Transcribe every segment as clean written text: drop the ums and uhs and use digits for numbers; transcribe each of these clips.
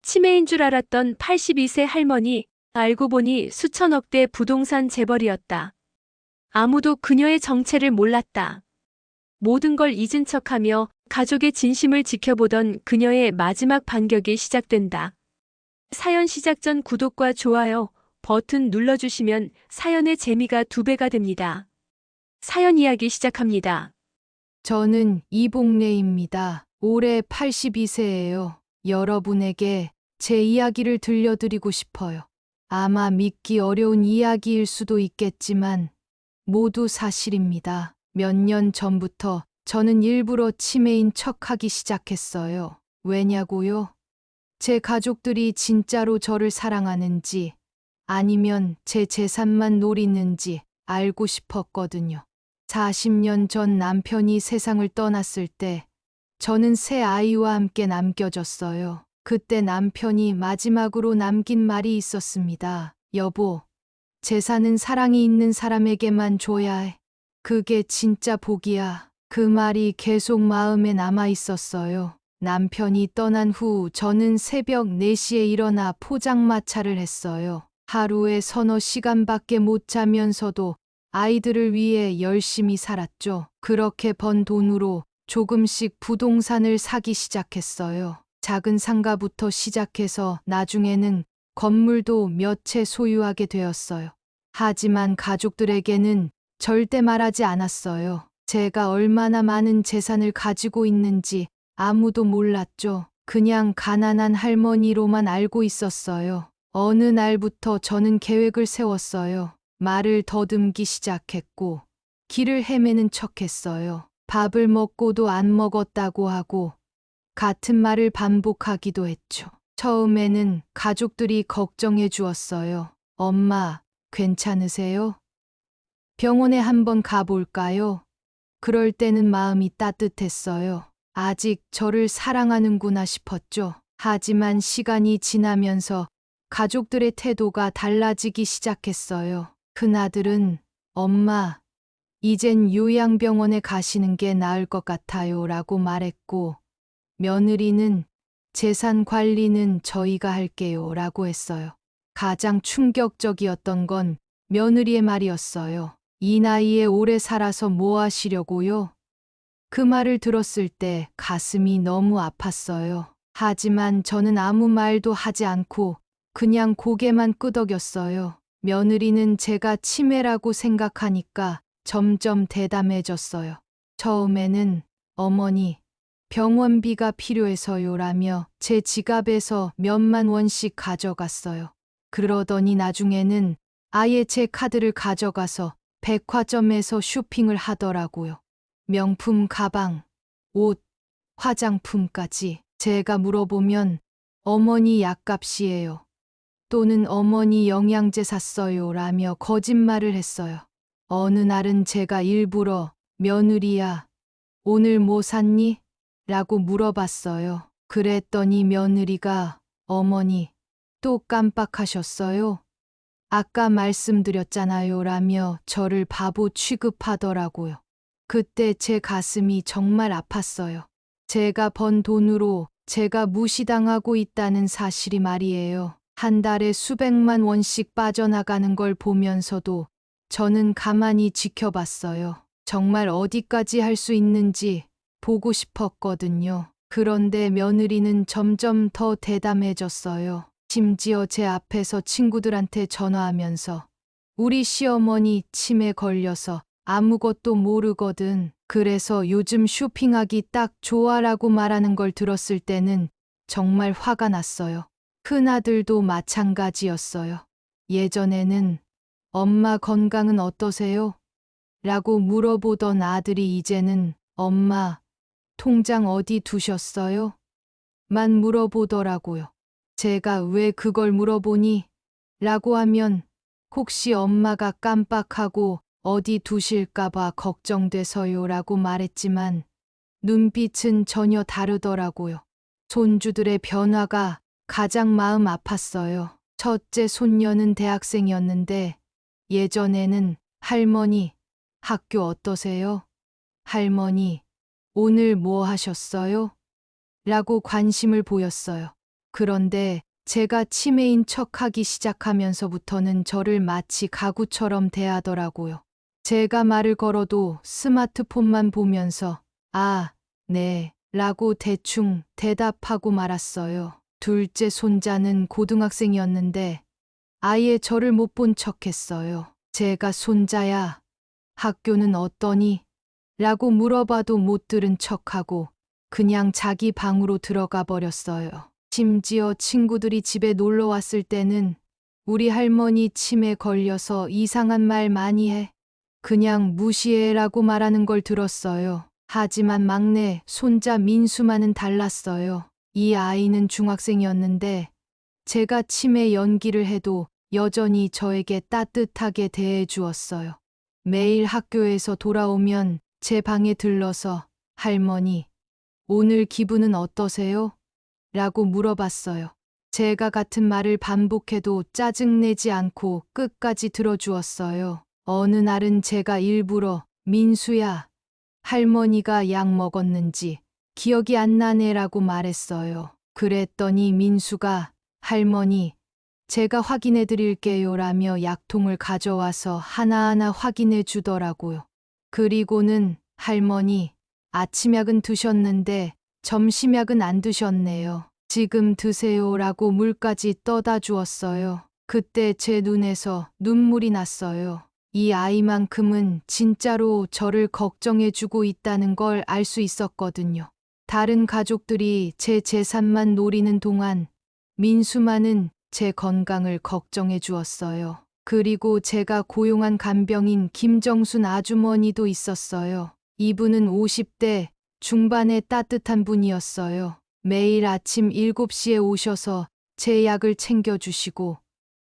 치매인 줄 알았던 82세 할머니, 알고 보니 수천억대 부동산 재벌이었다. 아무도 그녀의 정체를 몰랐다. 모든 걸 잊은 척하며 가족의 진심을 지켜보던 그녀의 마지막 반격이 시작된다. 사연 시작 전 구독과 좋아요 버튼 눌러주시면 사연의 재미가 2배가 됩니다. 사연 이야기 시작합니다. 저는 이봉래입니다. 올해 82세예요. 여러분에게 제 이야기를 들려드리고 싶어요. 아마 믿기 어려운 이야기일 수도 있겠지만 모두 사실입니다. 몇 년 전부터 저는 일부러 치매인 척하기 시작했어요. 왜냐고요? 제 가족들이 진짜로 저를 사랑하는지 아니면 제 재산만 노리는지 알고 싶었거든요. 40년 전 남편이 세상을 떠났을 때 저는 새 아이와 함께 남겨졌어요. 그때 남편이 마지막으로 남긴 말이 있었습니다. 여보, 재산은 사랑이 있는 사람에게만 줘야 해. 그게 진짜 복이야. 그 말이 계속 마음에 남아 있었어요. 남편이 떠난 후 저는 새벽 4시에 일어나 포장마차를 했어요. 하루에 서너 시간밖에 못 자면서도 아이들을 위해 열심히 살았죠. 그렇게 번 돈으로 조금씩 부동산을 사기 시작했어요. 작은 상가부터 시작해서 나중에는 건물도 몇 채 소유하게 되었어요. 하지만 가족들에게는 절대 말하지 않았어요. 제가 얼마나 많은 재산을 가지고 있는지 아무도 몰랐죠. 그냥 가난한 할머니로만 알고 있었어요. 어느 날부터 저는 계획을 세웠어요. 말을 더듬기 시작했고, 길을 헤매는 척했어요. 밥을 먹고도 안 먹었다고 하고, 같은 말을 반복하기도 했죠. 처음에는 가족들이 걱정해 주었어요. 엄마, 괜찮으세요? 병원에 한번 가볼까요? 그럴 때는 마음이 따뜻했어요. 아직 저를 사랑하는구나 싶었죠. 하지만 시간이 지나면서 가족들의 태도가 달라지기 시작했어요. 큰아들은 엄마, 이젠 요양병원에 가시는 게 나을 것 같아요 라고 말했고, 며느리는 재산 관리는 저희가 할게요 라고 했어요. 가장 충격적이었던 건 며느리의 말이었어요. 이 나이에 오래 살아서 뭐 하시려고요? 그 말을 들었을 때 가슴이 너무 아팠어요. 하지만 저는 아무 말도 하지 않고 그냥 고개만 끄덕였어요. 며느리는 제가 치매라고 생각하니까 점점 대담해졌어요. 처음에는 어머니, 병원비가 필요해서요라며 제 지갑에서 몇만 원씩 가져갔어요. 그러더니 나중에는 아예 제 카드를 가져가서 백화점에서 쇼핑을 하더라고요. 명품 가방, 옷, 화장품까지. 제가 물어보면 어머니 약값이에요. 또는 어머니 영양제 샀어요 라며 거짓말을 했어요. 어느 날은 제가 일부러 며느리야, 오늘 뭐 샀니? 라고 물어봤어요. 그랬더니 며느리가 어머니, 또 깜빡하셨어요? 아까 말씀드렸잖아요 라며 저를 바보 취급하더라고요. 그때 제 가슴이 정말 아팠어요. 제가 번 돈으로 제가 무시당하고 있다는 사실이 말이에요. 한 달에 수백만 원씩 빠져나가는 걸 보면서도 저는 가만히 지켜봤어요. 정말 어디까지 할 수 있는지 보고 싶었거든요. 그런데 며느리는 점점 더 대담해졌어요. 심지어 제 앞에서 친구들한테 전화하면서 우리 시어머니 치매 걸려서 아무것도 모르거든. 그래서 요즘 쇼핑하기 딱 좋아라고 말하는 걸 들었을 때는 정말 화가 났어요. 큰아들도 마찬가지였어요. 예전에는 엄마 건강은 어떠세요? 라고 물어보던 아들이 이제는 엄마, 통장 어디 두셨어요? 만 물어보더라고요. 제가 왜 그걸 물어보니? 라고 하면 혹시 엄마가 깜빡하고 어디 두실까봐 걱정돼서요 라고 말했지만 눈빛은 전혀 다르더라고요. 손주들의 변화가 가장 마음 아팠어요. 첫째 손녀는 대학생이었는데 예전에는 할머니, 학교 어떠세요? 할머니, 오늘 뭐 하셨어요? 라고 관심을 보였어요. 그런데 제가 치매인 척하기 시작하면서부터는 저를 마치 가구처럼 대하더라고요. 제가 말을 걸어도 스마트폰만 보면서 아, 네, 라고 대충 대답하고 말았어요. 둘째 손자는 고등학생이었는데 아예 저를 못 본 척했어요. 제가 손자야, 학교는 어떠니? 라고 물어봐도 못 들은 척하고 그냥 자기 방으로 들어가 버렸어요. 심지어 친구들이 집에 놀러 왔을 때는 우리 할머니 치매 걸려서 이상한 말 많이 해. 그냥 무시해라고 말하는 걸 들었어요. 하지만 막내 손자 민수만은 달랐어요. 이 아이는 중학생이었는데 제가 치매 연기를 해도 여전히 저에게 따뜻하게 대해 주었어요. 매일 학교에서 돌아오면 제 방에 들러서 할머니, 오늘 기분은 어떠세요? 라고 물어봤어요. 제가 같은 말을 반복해도 짜증내지 않고 끝까지 들어주었어요. 어느 날은 제가 일부러 민수야, 할머니가 약 먹었는지 기억이 안 나네라고 말했어요. 그랬더니 민수가 할머니, 제가 확인해 드릴게요 라며 약통을 가져와서 하나하나 확인해 주더라고요. 그리고는 할머니, 아침약은 드셨는데 점심약은 안 드셨네요. 지금 드세요 라고 물까지 떠다 주었어요. 그때 제 눈에서 눈물이 났어요. 이 아이만큼은 진짜로 저를 걱정해 주고 있다는 걸 알 수 있었거든요. 다른 가족들이 제 재산만 노리는 동안 민수만은 제 건강을 걱정해 주었어요. 그리고 제가 고용한 간병인 김정순 아주머니도 있었어요. 이분은 50대 중반의 따뜻한 분이었어요. 매일 아침 7시에 오셔서 제 약을 챙겨주시고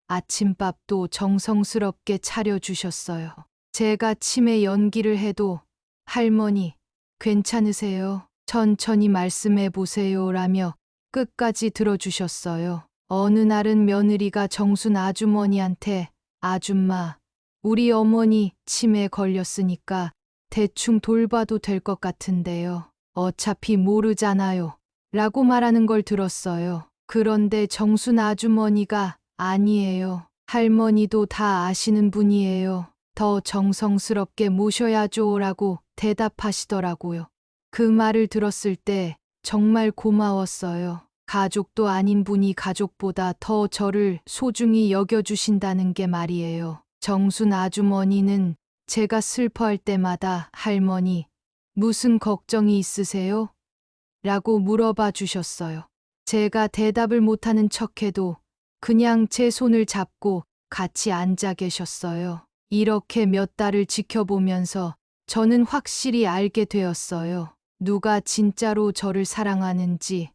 아침밥도 정성스럽게 차려주셨어요. 제가 치매 연기를 해도 할머니, 괜찮으세요? 천천히 말씀해 보세요 라며 끝까지 들어주셨어요. 어느 날은 며느리가 정순 아주머니한테 아줌마, 우리 어머니 치매 걸렸으니까 대충 돌봐도 될 것 같은데요. 어차피 모르잖아요. 라고 말하는 걸 들었어요. 그런데 정순 아주머니가 아니에요. 할머니도 다 아시는 분이에요. 더 정성스럽게 모셔야죠 라고 대답하시더라고요. 그 말을 들었을 때 정말 고마웠어요. 가족도 아닌 분이 가족보다 더 저를 소중히 여겨주신다는 게 말이에요. 정순 아주머니는 제가 슬퍼할 때마다 할머니, 무슨 걱정이 있으세요? 라고 물어봐 주셨어요. 제가 대답을 못하는 척해도 그냥 제 손을 잡고 같이 앉아 계셨어요. 이렇게 몇 달을 지켜보면서 저는 확실히 알게 되었어요. 누가 진짜로 저를 사랑하는지,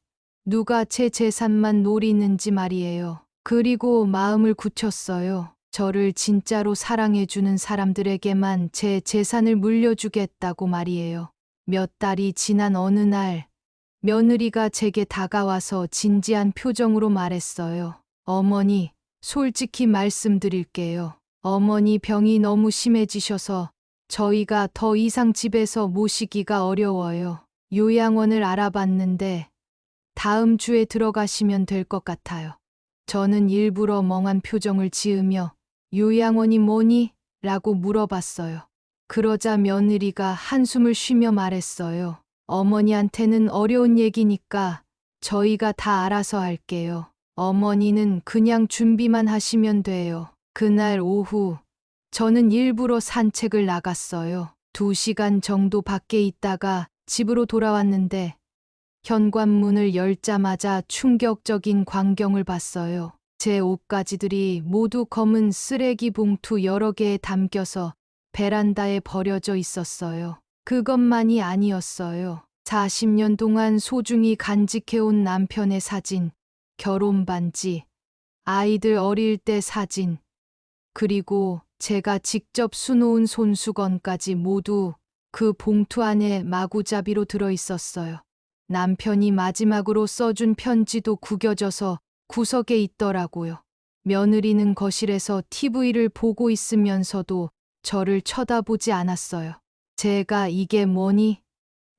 누가 제 재산만 노리는지 말이에요. 그리고 마음을 굳혔어요. 저를 진짜로 사랑해주는 사람들에게만 제 재산을 물려주겠다고 말이에요. 몇 달이 지난 어느 날, 며느리가 제게 다가와서 진지한 표정으로 말했어요. 어머니, 솔직히 말씀드릴게요. 어머니 병이 너무 심해지셔서 저희가 더 이상 집에서 모시기가 어려워요. 요양원을 알아봤는데 다음 주에 들어가시면 될 것 같아요. 저는 일부러 멍한 표정을 지으며 요양원이 뭐니? 라고 물어봤어요. 그러자 며느리가 한숨을 쉬며 말했어요. 어머니한테는 어려운 얘기니까 저희가 다 알아서 할게요. 어머니는 그냥 준비만 하시면 돼요. 그날 오후 저는 일부러 산책을 나갔어요. 2시간 정도 밖에 있다가 집으로 돌아왔는데 현관문을 열자마자 충격적인 광경을 봤어요. 제 옷가지들이 모두 검은 쓰레기 봉투 여러 개에 담겨서 베란다에 버려져 있었어요. 그것만이 아니었어요. 40년 동안 소중히 간직해온 남편의 사진, 결혼 반지, 아이들 어릴 때 사진, 그리고 제가 직접 수놓은 손수건까지 모두 그 봉투 안에 마구잡이로 들어 있었어요. 남편이 마지막으로 써준 편지도 구겨져서 구석에 있더라고요. 며느리는 거실에서 TV를 보고 있으면서도 저를 쳐다보지 않았어요. 제가 이게 뭐니?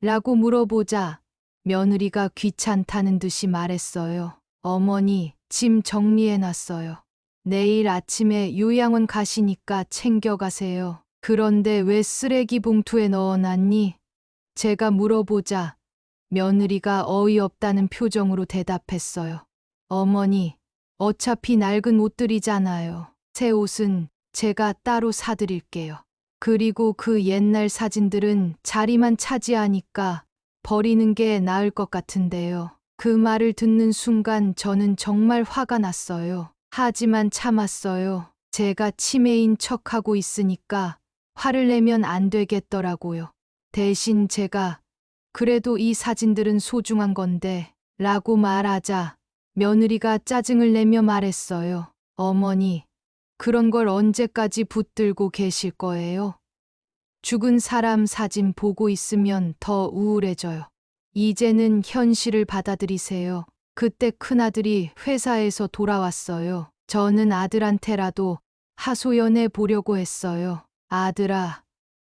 라고 물어보자 며느리가 귀찮다는 듯이 말했어요. 어머니, 짐 정리해놨어요. 내일 아침에 요양원 가시니까 챙겨가세요. 그런데 왜 쓰레기 봉투에 넣어놨니? 제가 물어보자 며느리가 어이없다는 표정으로 대답했어요. 어머니, 어차피 낡은 옷들이잖아요. 새 옷은 제가 따로 사드릴게요. 그리고 그 옛날 사진들은 자리만 차지하니까 버리는 게 나을 것 같은데요. 그 말을 듣는 순간 저는 정말 화가 났어요. 하지만 참았어요. 제가 치매인 척하고 있으니까 화를 내면 안 되겠더라고요. 대신 제가 그래도 이 사진들은 소중한 건데 라고 말하자 며느리가 짜증을 내며 말했어요. 어머니, 그런 걸 언제까지 붙들고 계실 거예요? 죽은 사람 사진 보고 있으면 더 우울해져요. 이제는 현실을 받아들이세요. 그때 큰아들이 회사에서 돌아왔어요. 저는 아들한테라도 하소연해 보려고 했어요. 아들아,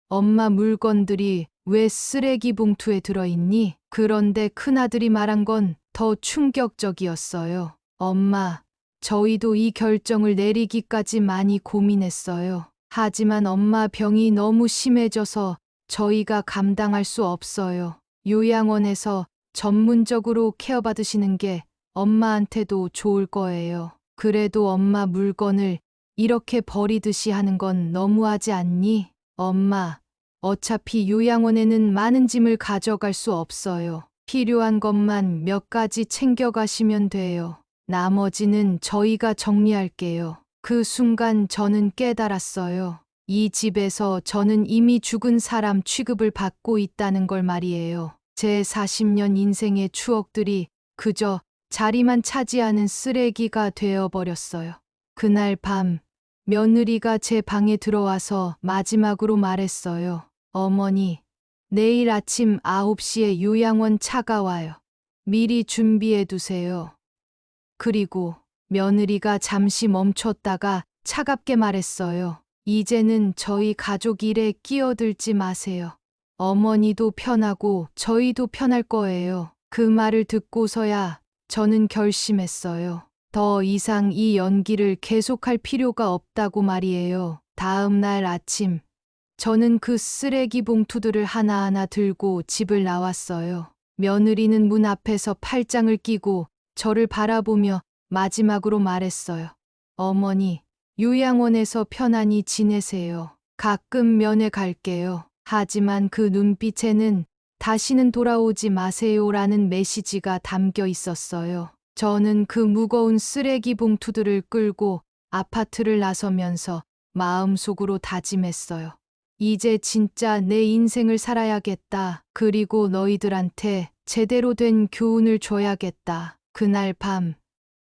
엄마 물건들이 왜 쓰레기 봉투에 들어있니? 그런데 큰아들이 말한 건 더 충격적이었어요. 엄마, 저희도 이 결정을 내리기까지 많이 고민했어요. 하지만 엄마 병이 너무 심해져서 저희가 감당할 수 없어요. 요양원에서 전문적으로 케어받으시는 게 엄마한테도 좋을 거예요. 그래도 엄마 물건을 이렇게 버리듯이 하는 건 너무하지 않니? 엄마, 어차피 요양원에는 많은 짐을 가져갈 수 없어요. 필요한 것만 몇 가지 챙겨가시면 돼요. 나머지는 저희가 정리할게요. 그 순간 저는 깨달았어요. 이 집에서 저는 이미 죽은 사람 취급을 받고 있다는 걸 말이에요. 제 40년 인생의 추억들이 그저 자리만 차지하는 쓰레기가 되어버렸어요. 그날 밤, 며느리가 제 방에 들어와서 마지막으로 말했어요. 어머니, 내일 아침 9시에 요양원 차가 와요. 미리 준비해 두세요. 그리고 며느리가 잠시 멈췄다가 차갑게 말했어요. 이제는 저희 가족 일에 끼어들지 마세요. 어머니도 편하고 저희도 편할 거예요. 그 말을 듣고서야 저는 결심했어요. 더 이상 이 연기를 계속할 필요가 없다고 말이에요. 다음 날 아침, 저는 그 쓰레기 봉투들을 하나하나 들고 집을 나왔어요. 며느리는 문 앞에서 팔짱을 끼고 저를 바라보며 마지막으로 말했어요. 어머니, 요양원에서 편안히 지내세요. 가끔 면회 갈게요. 하지만 그 눈빛에는 다시는 돌아오지 마세요라는 메시지가 담겨 있었어요. 저는 그 무거운 쓰레기 봉투들을 끌고 아파트를 나서면서 마음속으로 다짐했어요. 이제 진짜 내 인생을 살아야겠다. 그리고 너희들한테 제대로 된 교훈을 줘야겠다. 그날 밤,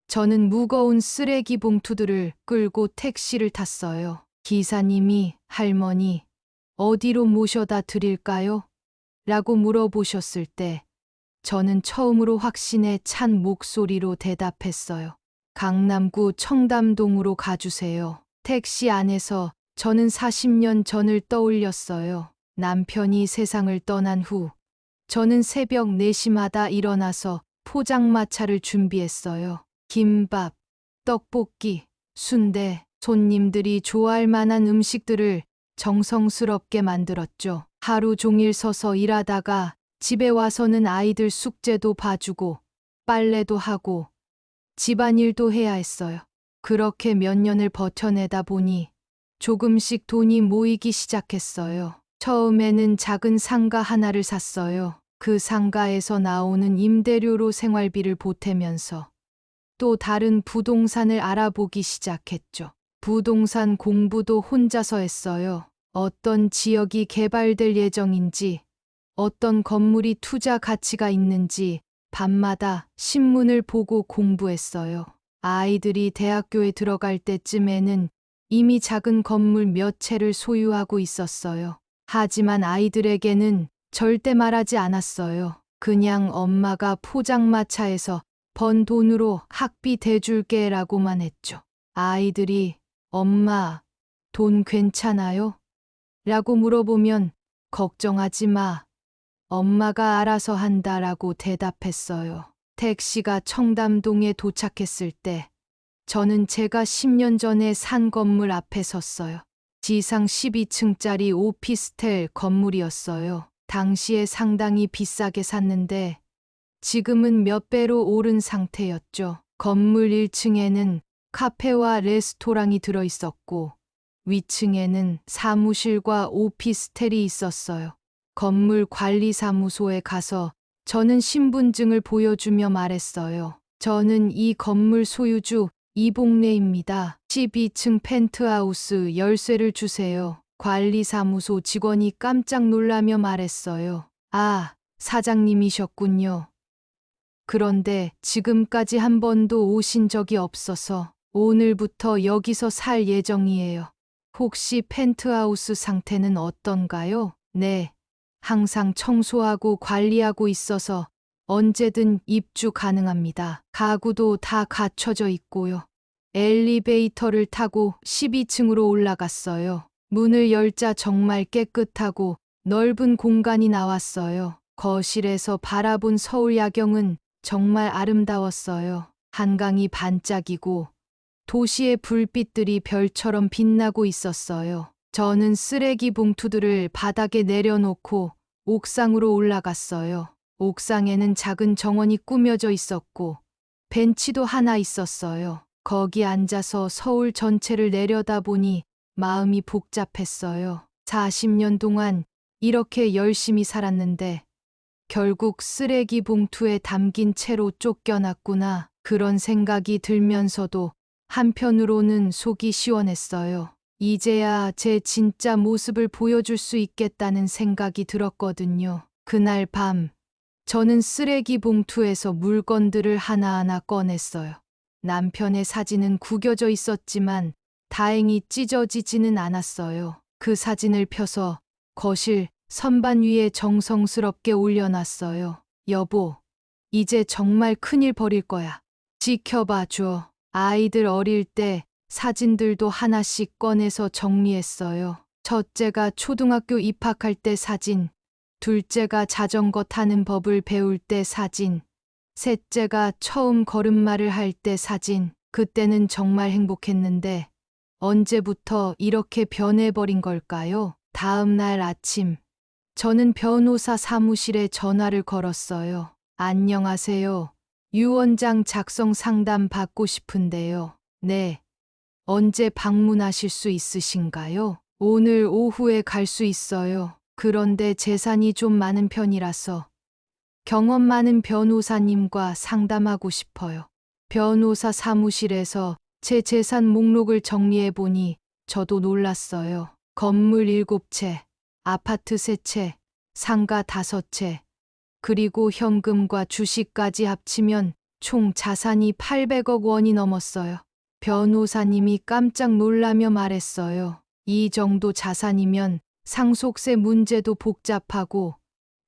저는 무거운 쓰레기 봉투들을 끌고 택시를 탔어요. 기사님이 할머니, 어디로 모셔다 드릴까요? 라고 물어보셨을 때, 저는 처음으로 확신에 찬 목소리로 대답했어요. 강남구 청담동으로 가주세요. 택시 안에서 저는 40년 전을 떠올렸어요. 남편이 세상을 떠난 후, 저는 새벽 4시마다 일어나서 포장마차를 준비했어요. 김밥, 떡볶이, 순대, 손님들이 좋아할 만한 음식들을 정성스럽게 만들었죠. 하루 종일 서서 일하다가 집에 와서는 아이들 숙제도 봐주고 빨래도 하고 집안일도 해야 했어요. 그렇게 몇 년을 버텨내다 보니 조금씩 돈이 모이기 시작했어요. 처음에는 작은 상가 하나를 샀어요. 그 상가에서 나오는 임대료로 생활비를 보태면서 또 다른 부동산을 알아보기 시작했죠. 부동산 공부도 혼자서 했어요. 어떤 지역이 개발될 예정인지, 어떤 건물이 투자 가치가 있는지 밤마다 신문을 보고 공부했어요. 아이들이 대학교에 들어갈 때쯤에는 이미 작은 건물 몇 채를 소유하고 있었어요. 하지만 아이들에게는 절대 말하지 않았어요. 그냥 엄마가 포장마차에서 번 돈으로 학비 대줄게 라고만 했죠. 아이들이 엄마, 돈 괜찮아요? 라고 물어보면 걱정하지 마. 엄마가 알아서 한다라고 대답했어요. 택시가 청담동에 도착했을 때 저는 제가 10년 전에 산 건물 앞에 섰어요. 지상 12층짜리 오피스텔 건물이었어요. 당시에 상당히 비싸게 샀는데 지금은 몇 배로 오른 상태였죠. 건물 1층에는 카페와 레스토랑이 들어 있었고 위층에는 사무실과 오피스텔이 있었어요. 건물 관리사무소에 가서 저는 신분증을 보여주며 말했어요. 저는 이 건물 소유주 이봉래입니다. 12층 펜트하우스 열쇠를 주세요. 관리사무소 직원이 깜짝 놀라며 말했어요. 아, 사장님이셨군요. 그런데 지금까지 한 번도 오신 적이 없어서 오늘부터 여기서 살 예정이에요. 혹시 펜트하우스 상태는 어떤가요? 네. 항상 청소하고 관리하고 있어서 언제든 입주 가능합니다. 가구도 다 갖춰져 있고요. 엘리베이터를 타고 12층으로 올라갔어요. 문을 열자 정말 깨끗하고 넓은 공간이 나왔어요. 거실에서 바라본 서울 야경은 정말 아름다웠어요. 한강이 반짝이고 도시의 불빛들이 별처럼 빛나고 있었어요. 저는 쓰레기 봉투들을 바닥에 내려놓고 옥상으로 올라갔어요. 옥상에는 작은 정원이 꾸며져 있었고 벤치도 하나 있었어요. 거기 앉아서 서울 전체를 내려다보니 마음이 복잡했어요. 40년 동안 이렇게 열심히 살았는데 결국 쓰레기 봉투에 담긴 채로 쫓겨났구나. 그런 생각이 들면서도 한편으로는 속이 시원했어요. 이제야 제 진짜 모습을 보여줄 수 있겠다는 생각이 들었거든요. 그날 밤, 저는 쓰레기 봉투에서 물건들을 하나하나 꺼냈어요. 남편의 사진은 구겨져 있었지만 다행히 찢어지지는 않았어요. 그 사진을 펴서 거실 선반 위에 정성스럽게 올려놨어요. 여보, 이제 정말 큰일 벌일 거야. 지켜봐 줘. 아이들 어릴 때 사진들도 하나씩 꺼내서 정리했어요. 첫째가 초등학교 입학할 때 사진, 둘째가 자전거 타는 법을 배울 때 사진, 셋째가 처음 걸음마를 할 때 사진. 그때는 정말 행복했는데 언제부터 이렇게 변해버린 걸까요? 다음 날 아침, 저는 변호사 사무실에 전화를 걸었어요. 안녕하세요. 유 원장 작성 상담 받고 싶은데요. 네. 언제 방문하실 수 있으신가요? 오늘 오후에 갈 수 있어요. 그런데 재산이 좀 많은 편이라서 경험 많은 변호사님과 상담하고 싶어요. 변호사 사무실에서 제 재산 목록을 정리해 보니 저도 놀랐어요. 건물 7채, 아파트 3채, 상가 5채, 그리고 현금과 주식까지 합치면 총 자산이 800억 원이 넘었어요. 변호사님이 깜짝 놀라며 말했어요. 이 정도 자산이면 상속세 문제도 복잡하고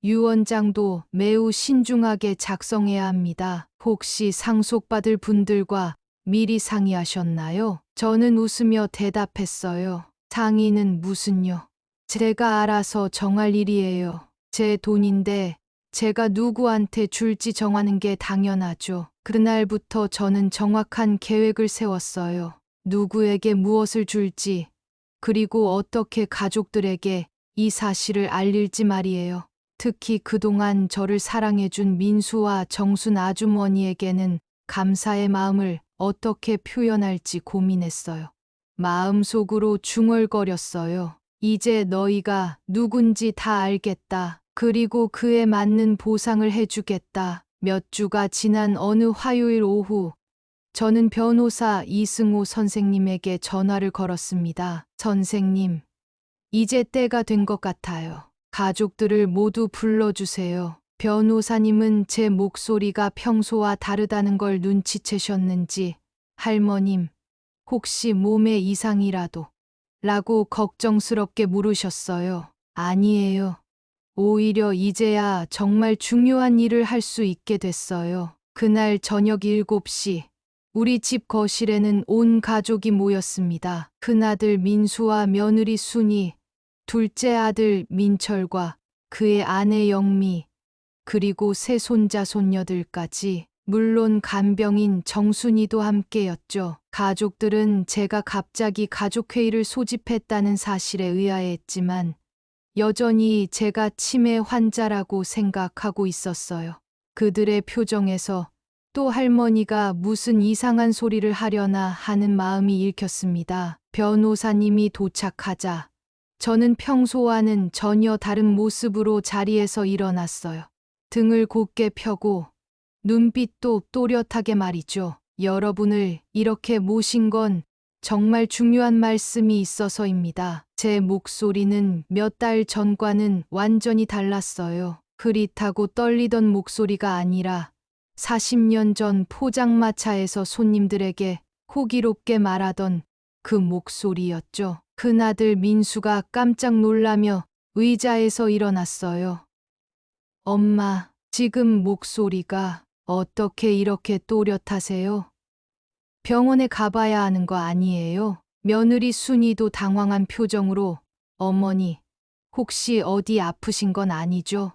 유 원장도 매우 신중하게 작성해야 합니다. 혹시 상속받을 분들과 미리 상의하셨나요? 저는 웃으며 대답했어요. 상의는 무슨요? 제가 알아서 정할 일이에요. 제 돈인데 제가 누구한테 줄지 정하는 게 당연하죠. 그날부터 저는 정확한 계획을 세웠어요. 누구에게 무엇을 줄지, 그리고 어떻게 가족들에게 이 사실을 알릴지 말이에요. 특히 그동안 저를 사랑해준 민수와 정순 아주머니에게는 감사의 마음을 어떻게 표현할지 고민했어요. 마음속으로 중얼거렸어요. 이제 너희가 누군지 다 알겠다. 그리고 그에 맞는 보상을 해주겠다. 몇 주가 지난 어느 화요일 오후, 저는 변호사 이승호 선생님에게 전화를 걸었습니다. 선생님, 이제 때가 된 것 같아요. 가족들을 모두 불러주세요. 변호사님은 제 목소리가 평소와 다르다는 걸 눈치채셨는지, 할머님, 혹시 몸에 이상이라도? 라고 걱정스럽게 물으셨어요. 아니에요. 오히려 이제야 정말 중요한 일을 할 수 있게 됐어요. 그날 저녁 7시, 우리 집 거실에는 온 가족이 모였습니다. 큰아들 민수와 며느리 순이, 둘째 아들 민철과 그의 아내 영미, 그리고 세 손자 손녀들까지 물론 간병인 정순이도 함께였죠. 가족들은 제가 갑자기 가족회의를 소집했다는 사실에 의아해했지만 여전히 제가 치매 환자라고 생각하고 있었어요. 그들의 표정에서 또 할머니가 무슨 이상한 소리를 하려나 하는 마음이 읽혔습니다. 변호사님이 도착하자 저는 평소와는 전혀 다른 모습으로 자리에서 일어났어요. 등을 곧게 펴고 눈빛도 또렷하게 말이죠. 여러분을 이렇게 모신 건 정말 중요한 말씀이 있어서입니다. 제 목소리는 몇 달 전과는 완전히 달랐어요. 흐릿하고 떨리던 목소리가 아니라 40년 전 포장마차에서 손님들에게 호기롭게 말하던 그 목소리였죠. 큰아들 민수가 깜짝 놀라며 의자에서 일어났어요. 엄마, 지금 목소리가 어떻게 이렇게 또렷하세요? 병원에 가봐야 하는 거 아니에요? 며느리 순이도 당황한 표정으로 어머니, 혹시 어디 아프신 건 아니죠?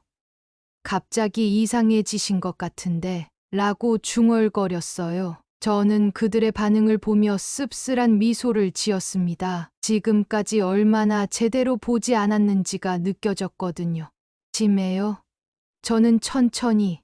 갑자기 이상해지신 것 같은데 라고 중얼거렸어요. 저는 그들의 반응을 보며 씁쓸한 미소를 지었습니다. 지금까지 얼마나 제대로 보지 않았는지가 느껴졌거든요. 심해요? 저는 천천히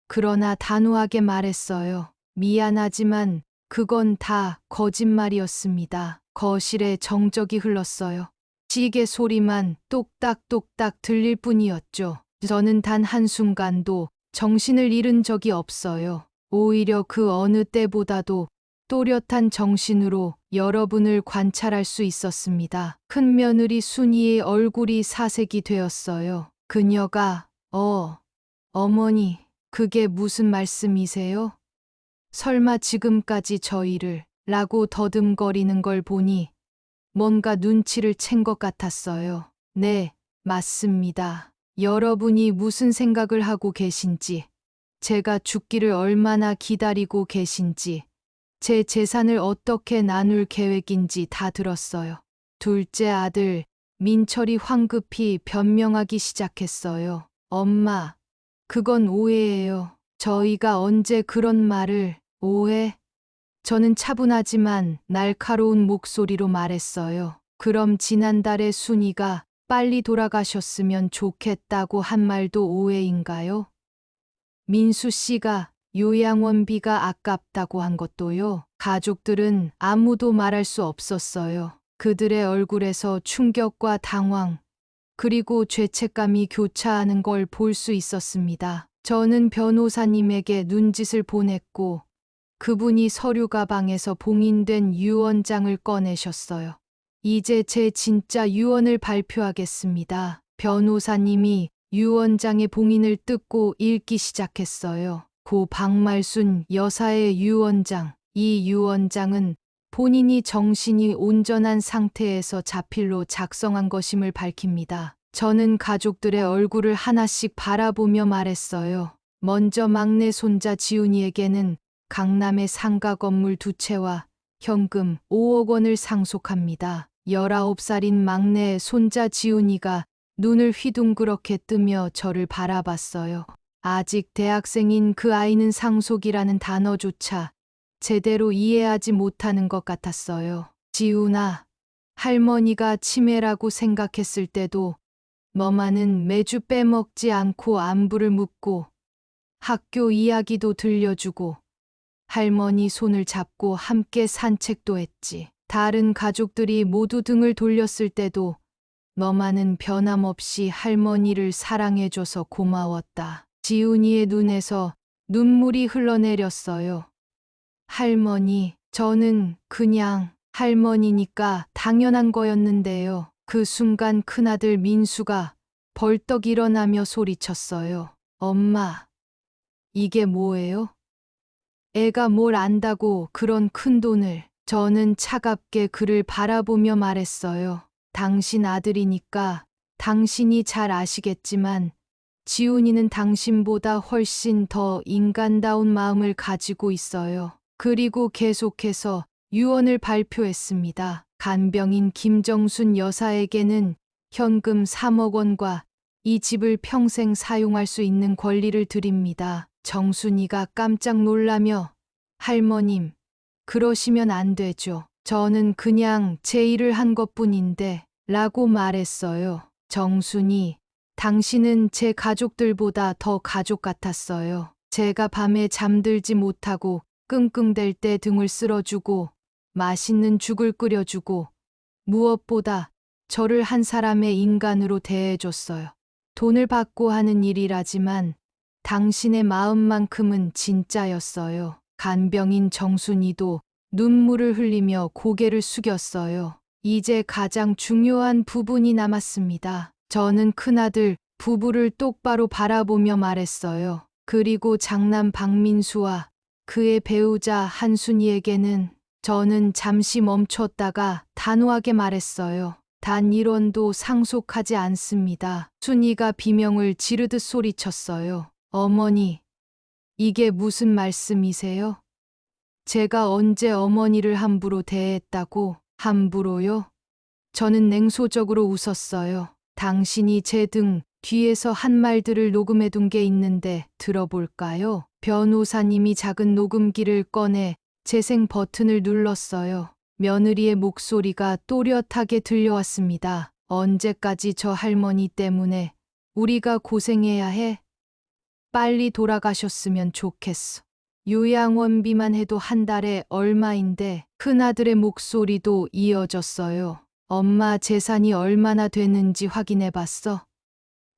그러나 단호하게 말했어요. 미안하지만 그건 다 거짓말이었습니다. 거실에 정적이 흘렀어요. 시계 소리만 똑딱똑딱 들릴 뿐이었죠. 저는 단 한순간도 정신을 잃은 적이 없어요. 오히려 그 어느 때보다도 또렷한 정신으로 여러분을 관찰할 수 있었습니다. 큰며느리 순이의 얼굴이 사색이 되었어요. 그녀가 어머니, 그게 무슨 말씀이세요? 설마 지금까지 저희를 라고 더듬거리는 걸 보니 뭔가 눈치를 챈 것 같았어요. 네, 맞습니다. 여러분이 무슨 생각을 하고 계신지, 제가 죽기를 얼마나 기다리고 계신지, 제 재산을 어떻게 나눌 계획인지 다 들었어요. 둘째 아들 민철이 황급히 변명하기 시작했어요. 엄마, 그건 오해예요. 저희가 언제 그런 말을, 오해? 저는 차분하지만 날카로운 목소리로 말했어요. 그럼 지난달에 순이가 빨리 돌아가셨으면 좋겠다고 한 말도 오해인가요? 민수 씨가 요양원비가 아깝다고 한 것도요. 가족들은 아무도 말할 수 없었어요. 그들의 얼굴에서 충격과 당황, 그리고 죄책감이 교차하는 걸 볼 수 있었습니다. 저는 변호사님에게 눈짓을 보냈고 그분이 서류 가방에서 봉인된 유언장을 꺼내셨어요. 이제 제 진짜 유언을 발표하겠습니다. 변호사님이 유언장의 봉인을 뜯고 읽기 시작했어요. 고 박말순 여사의 유언장. 이 유언장은 본인이 정신이 온전한 상태에서 자필로 작성한 것임을 밝힙니다. 저는 가족들의 얼굴을 하나씩 바라보며 말했어요. 먼저 막내 손자 지훈이에게는 강남의 상가 건물 2채와 현금 5억 원을 상속합니다. 19살인 막내 손자 지훈이가 눈을 휘둥그렇게 뜨며 저를 바라봤어요. 아직 대학생인 그 아이는 상속이라는 단어조차 제대로 이해하지 못하는 것 같았어요. 지훈아, 할머니가 치매라고 생각했을 때도 너만은 매주 빼먹지 않고 안부를 묻고 학교 이야기도 들려주고 할머니 손을 잡고 함께 산책도 했지. 다른 가족들이 모두 등을 돌렸을 때도 너만은 변함없이 할머니를 사랑해줘서 고마웠다. 지훈이의 눈에서 눈물이 흘러내렸어요. 할머니, 저는 그냥 할머니니까 당연한 거였는데요. 그 순간 큰아들 민수가 벌떡 일어나며 소리쳤어요. 엄마, 이게 뭐예요? 애가 뭘 안다고 그런 큰 돈을. 저는 차갑게 그를 바라보며 말했어요. 당신 아들이니까 당신이 잘 아시겠지만 지훈이는 당신보다 훨씬 더 인간다운 마음을 가지고 있어요. 그리고 계속해서 유언을 발표했습니다. 간병인 김정순 여사에게는 현금 3억 원과 이 집을 평생 사용할 수 있는 권리를 드립니다. 정순이가 깜짝 놀라며 할머님, 그러시면 안 되죠. 저는 그냥 제 일을 한 것뿐인데 라고 말했어요. 정순이, 당신은 제 가족들보다 더 가족 같았어요. 제가 밤에 잠들지 못하고 끙끙댈 때 등을 쓸어주고 맛있는 죽을 끓여주고 무엇보다 저를 한 사람의 인간으로 대해줬어요. 돈을 받고 하는 일이라지만 당신의 마음만큼은 진짜였어요. 간병인 정순이도 눈물을 흘리며 고개를 숙였어요. 이제 가장 중요한 부분이 남았습니다. 저는 큰아들 부부를 똑바로 바라보며 말했어요. 그리고 장남 박민수와 그의 배우자 한순이에게는 저는 잠시 멈췄다가 단호하게 말했어요. 단 1원도 상속하지 않습니다. 순이가 비명을 지르듯 소리쳤어요. 어머니, 이게 무슨 말씀이세요? 제가 언제 어머니를 함부로 대했다고? 함부로요? 저는 냉소적으로 웃었어요. 당신이 제 등 뒤에서 한 말들을 녹음해둔 게 있는데 들어볼까요? 변호사님이 작은 녹음기를 꺼내 재생 버튼을 눌렀어요. 며느리의 목소리가 또렷하게 들려왔습니다. 언제까지 저 할머니 때문에 우리가 고생해야 해? 빨리 돌아가셨으면 좋겠어. 요양원비만 해도 한 달에 얼마인데. 큰아들의 목소리도 이어졌어요. 엄마 재산이 얼마나 되는지 확인해 봤어?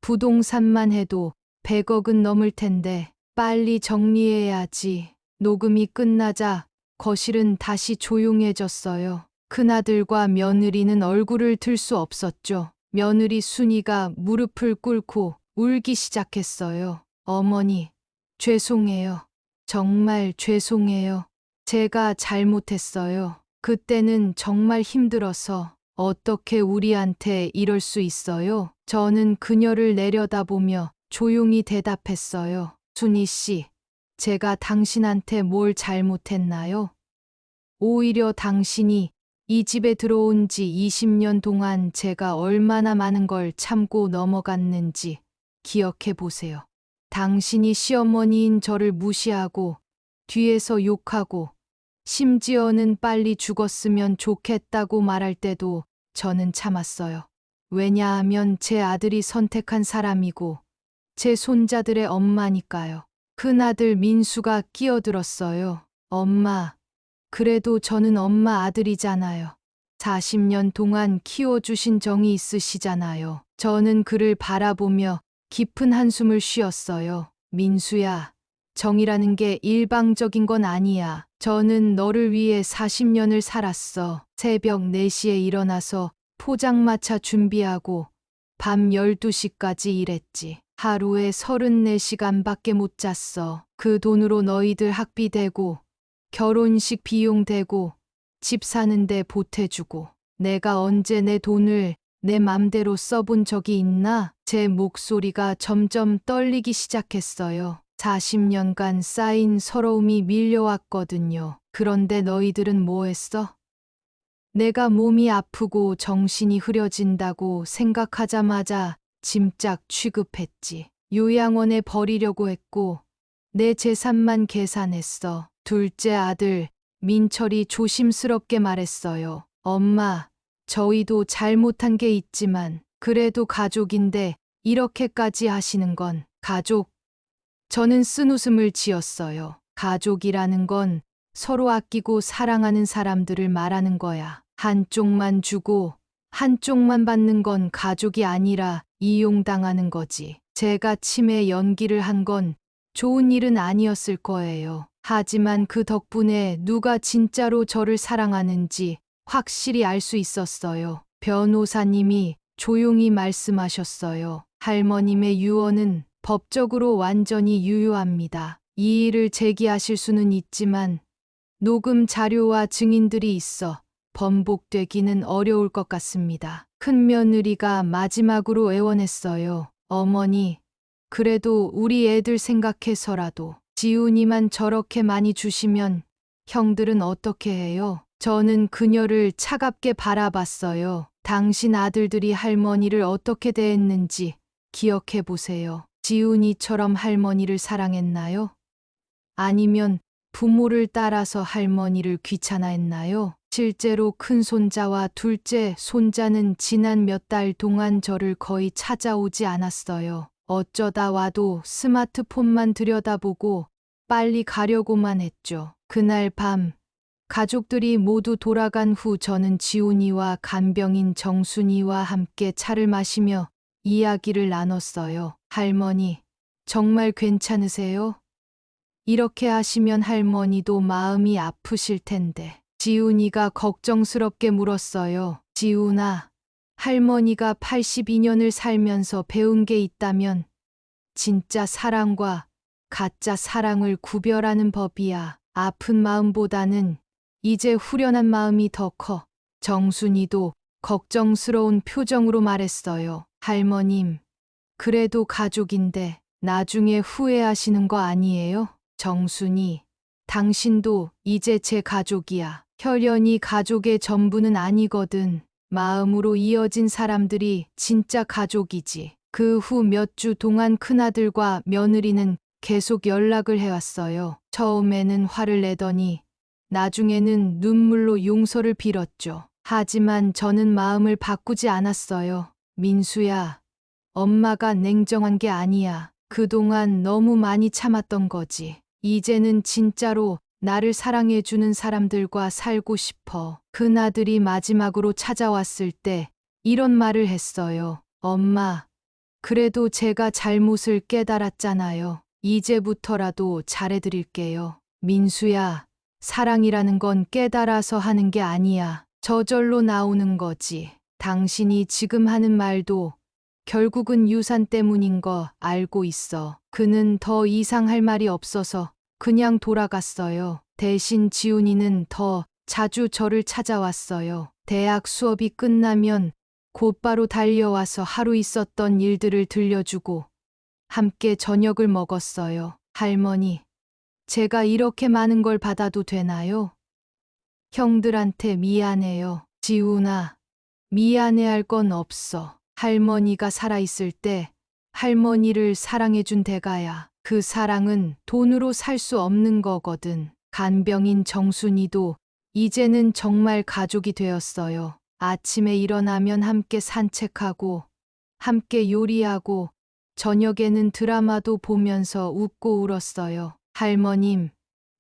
부동산만 해도 100억은 넘을 텐데 빨리 정리해야지. 녹음이 끝나자 거실은 다시 조용해졌어요. 큰아들과 며느리는 얼굴을 들 수 없었죠. 며느리 순이가 무릎을 꿇고 울기 시작했어요. 어머니, 죄송해요. 정말 죄송해요. 제가 잘못했어요. 그때는 정말 힘들어서 어떻게 우리한테 이럴 수 있어요? 저는 그녀를 내려다보며 조용히 대답했어요. 순이 씨, 제가 당신한테 뭘 잘못했나요? 오히려 당신이 이 집에 들어온 지 20년 동안 제가 얼마나 많은 걸 참고 넘어갔는지 기억해 보세요. 당신이 시어머니인 저를 무시하고 뒤에서 욕하고 심지어는 빨리 죽었으면 좋겠다고 말할 때도 저는 참았어요. 왜냐하면 제 아들이 선택한 사람이고 제 손자들의 엄마니까요. 큰아들 민수가 끼어들었어요. 엄마, 그래도 저는 엄마 아들이잖아요. 40년 동안 키워주신 정이 있으시잖아요. 저는 그를 바라보며 깊은 한숨을 쉬었어요. 민수야, 정이라는 게 일방적인 건 아니야. 저는 너를 위해 40년을 살았어. 새벽 4시에 일어나서 포장마차 준비하고 밤 12시까지 일했지. 하루에 34시간밖에 못 잤어. 그 돈으로 너희들 학비 대고 결혼식 비용 대고 집 사는데 보태주고. 내가 언제 내 돈을 내 맘대로 써본 적이 있나? 제 목소리가 점점 떨리기 시작했어요. 40년간 쌓인 서러움이 밀려왔거든요. 그런데 너희들은 뭐 했어? 내가 몸이 아프고 정신이 흐려진다고 생각하자마자 짐짝 취급했지. 요양원에 버리려고 했고 내 재산만 계산했어. 둘째 아들 민철이 조심스럽게 말했어요. 엄마, 저희도 잘못한 게 있지만 그래도 가족인데 이렇게까지 하시는 건 가족. 저는 쓴웃음을 지었어요. 가족이라는 건 서로 아끼고 사랑하는 사람들을 말하는 거야. 한쪽만 주고 한쪽만 받는 건 가족이 아니라 이용당하는 거지. 제가 치매 연기를 한 건 좋은 일은 아니었을 거예요. 하지만 그 덕분에 누가 진짜로 저를 사랑하는지 확실히 알 수 있었어요. 변호사님이 조용히 말씀하셨어요. 할머님의 유언은 법적으로 완전히 유효합니다. 이 일을 제기하실 수는 있지만 녹음 자료와 증인들이 있어 번복되기는 어려울 것 같습니다. 큰며느리가 마지막으로 애원했어요. 어머니, 그래도 우리 애들 생각해서라도 지훈이만 저렇게 많이 주시면 형들은 어떻게 해요? 저는 그녀를 차갑게 바라봤어요. 당신 아들들이 할머니를 어떻게 대했는지 기억해 보세요. 지훈이처럼 할머니를 사랑했나요? 아니면 부모를 따라서 할머니를 귀찮아했나요? 실제로 큰 손자와 둘째 손자는 지난 몇 달 동안 저를 거의 찾아오지 않았어요. 어쩌다 와도 스마트폰만 들여다보고 빨리 가려고만 했죠. 그날 밤 가족들이 모두 돌아간 후 저는 지훈이와 간병인 정순이와 함께 차를 마시며 이야기를 나눴어요. 할머니, 정말 괜찮으세요? 이렇게 하시면 할머니도 마음이 아프실 텐데. 지훈이가 걱정스럽게 물었어요. 지훈아, 할머니가 82년을 살면서 배운 게 있다면 진짜 사랑과 가짜 사랑을 구별하는 법이야. 아픈 마음보다는 이제 후련한 마음이 더 커. 정순이도 걱정스러운 표정으로 말했어요. 할머님, 그래도 가족인데 나중에 후회하시는 거 아니에요? 정순이, 당신도 이제 제 가족이야. 혈연이 가족의 전부는 아니거든. 마음으로 이어진 사람들이 진짜 가족이지. 그 후 몇 주 동안 큰아들과 며느리는 계속 연락을 해왔어요. 처음에는 화를 내더니 나중에는 눈물로 용서를 빌었죠. 하지만 저는 마음을 바꾸지 않았어요. 민수야, 엄마가 냉정한 게 아니야. 그동안 너무 많이 참았던 거지. 이제는 진짜로 나를 사랑해주는 사람들과 살고 싶어. 큰아들이 마지막으로 찾아왔을 때 이런 말을 했어요. 엄마, 그래도 제가 잘못을 깨달았잖아요. 이제부터라도 잘해드릴게요. 민수야, 사랑이라는 건 깨달아서 하는 게 아니야. 저절로 나오는 거지. 당신이 지금 하는 말도 결국은 유산 때문인 거 알고 있어. 그는 더 이상 할 말이 없어서 그냥 돌아갔어요. 대신 지훈이는 더 자주 저를 찾아왔어요. 대학 수업이 끝나면 곧바로 달려와서 하루 있었던 일들을 들려주고 함께 저녁을 먹었어요. 할머니, 제가 이렇게 많은 걸 받아도 되나요? 형들한테 미안해요. 지훈아, 미안해할 건 없어. 할머니가 살아있을 때 할머니를 사랑해준 대가야. 그 사랑은 돈으로 살 수 없는 거거든. 간병인 정순이도 이제는 정말 가족이 되었어요. 아침에 일어나면 함께 산책하고, 함께 요리하고, 저녁에는 드라마도 보면서 웃고 울었어요. 할머님,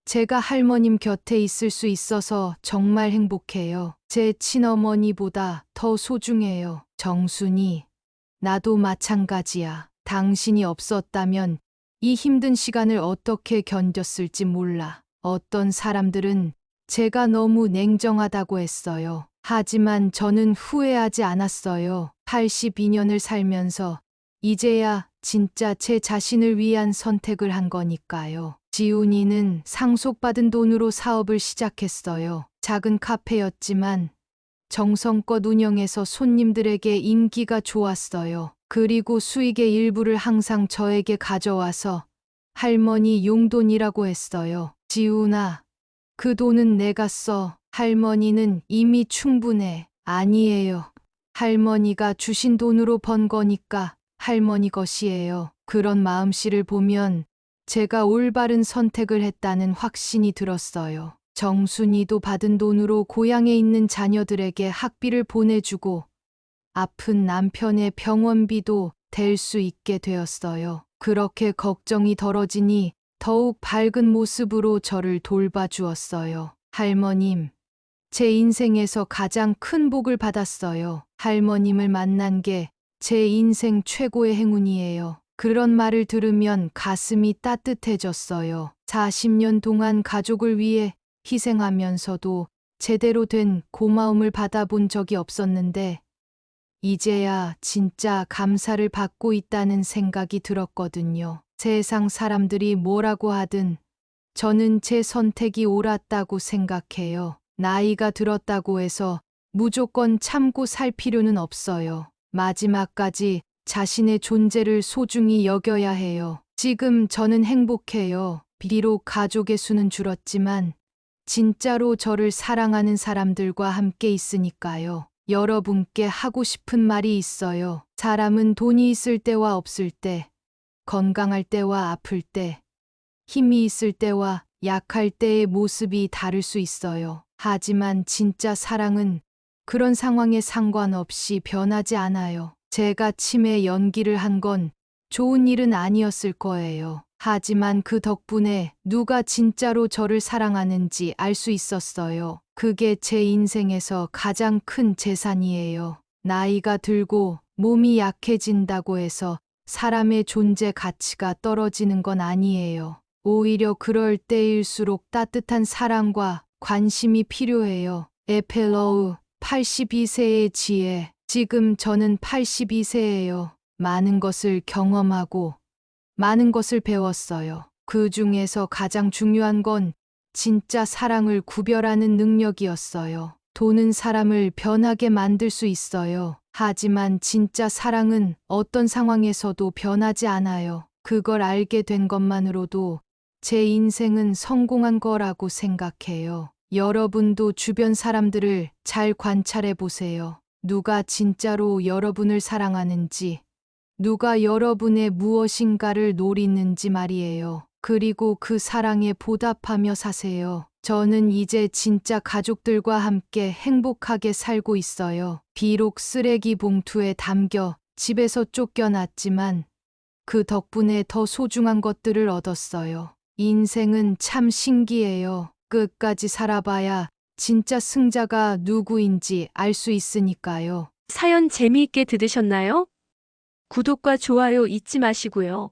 제가 할머님 곁에 있을 수 있어서 정말 행복해요. 제 친어머니보다 더 소중해요. 정순이, 나도 마찬가지야. 당신이 없었다면 이 힘든 시간을 어떻게 견뎠을지 몰라. 어떤 사람들은 제가 너무 냉정하다고 했어요. 하지만 저는 후회하지 않았어요. 82년을 살면서 이제야 진짜 제 자신을 위한 선택을 한 거니까요. 지훈이는 상속받은 돈으로 사업을 시작했어요. 작은 카페였지만 정성껏 운영해서 손님들에게 인기가 좋았어요. 그리고 수익의 일부를 항상 저에게 가져와서 할머니 용돈이라고 했어요. 지훈아, 그 돈은 내가 써. 할머니는 이미 충분해. 아니에요. 할머니가 주신 돈으로 번 거니까 할머니 것이에요. 그런 마음씨를 보면 제가 올바른 선택을 했다는 확신이 들었어요. 정순이도 받은 돈으로 고향에 있는 자녀들에게 학비를 보내주고 아픈 남편의 병원비도 댈 수 있게 되었어요. 그렇게 걱정이 덜어지니 더욱 밝은 모습으로 저를 돌봐주었어요. 할머님, 제 인생에서 가장 큰 복을 받았어요. 할머님을 만난 게 제 인생 최고의 행운이에요. 그런 말을 들으면 가슴이 따뜻해졌어요. 40년 동안 가족을 위해 희생하면서도 제대로 된 고마움을 받아본 적이 없었는데 이제야 진짜 감사를 받고 있다는 생각이 들었거든요. 세상 사람들이 뭐라고 하든 저는 제 선택이 옳았다고 생각해요. 나이가 들었다고 해서 무조건 참고 살 필요는 없어요. 마지막까지 자신의 존재를 소중히 여겨야 해요. 지금 저는 행복해요. 비록 가족의 수는 줄었지만 진짜로 저를 사랑하는 사람들과 함께 있으니까요. 여러분께 하고 싶은 말이 있어요. 사람은 돈이 있을 때와 없을 때, 건강할 때와 아플 때, 힘이 있을 때와 약할 때의 모습이 다를 수 있어요. 하지만 진짜 사랑은 그런 상황에 상관없이 변하지 않아요. 제가 치매 연기를 한 건 좋은 일은 아니었을 거예요. 하지만 그 덕분에 누가 진짜로 저를 사랑하는지 알 수 있었어요. 그게 제 인생에서 가장 큰 재산이에요. 나이가 들고 몸이 약해진다고 해서 사람의 존재 가치가 떨어지는 건 아니에요. 오히려 그럴 때일수록 따뜻한 사랑과 관심이 필요해요. 에펠러우 82세의 지혜. 지금 저는 82세예요. 많은 것을 경험하고 많은 것을 배웠어요. 그 중에서 가장 중요한 건 진짜 사랑을 구별하는 능력이었어요. 돈은 사람을 변하게 만들 수 있어요. 하지만 진짜 사랑은 어떤 상황에서도 변하지 않아요. 그걸 알게 된 것만으로도 제 인생은 성공한 거라고 생각해요. 여러분도 주변 사람들을 잘 관찰해 보세요. 누가 진짜로 여러분을 사랑하는지, 누가 여러분의 무엇인가를 노리는지 말이에요. 그리고 그 사랑에 보답하며 사세요. 저는 이제 진짜 가족들과 함께 행복하게 살고 있어요. 비록 쓰레기 봉투에 담겨 집에서 쫓겨났지만 그 덕분에 더 소중한 것들을 얻었어요. 인생은 참 신기해요. 끝까지 살아봐야 진짜 승자가 누구인지 알 수 있으니까요. 사연 재미있게 들으셨나요? 구독과 좋아요 잊지 마시고요.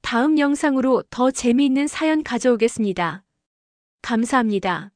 다음 영상으로 더 재미있는 사연 가져오겠습니다. 감사합니다.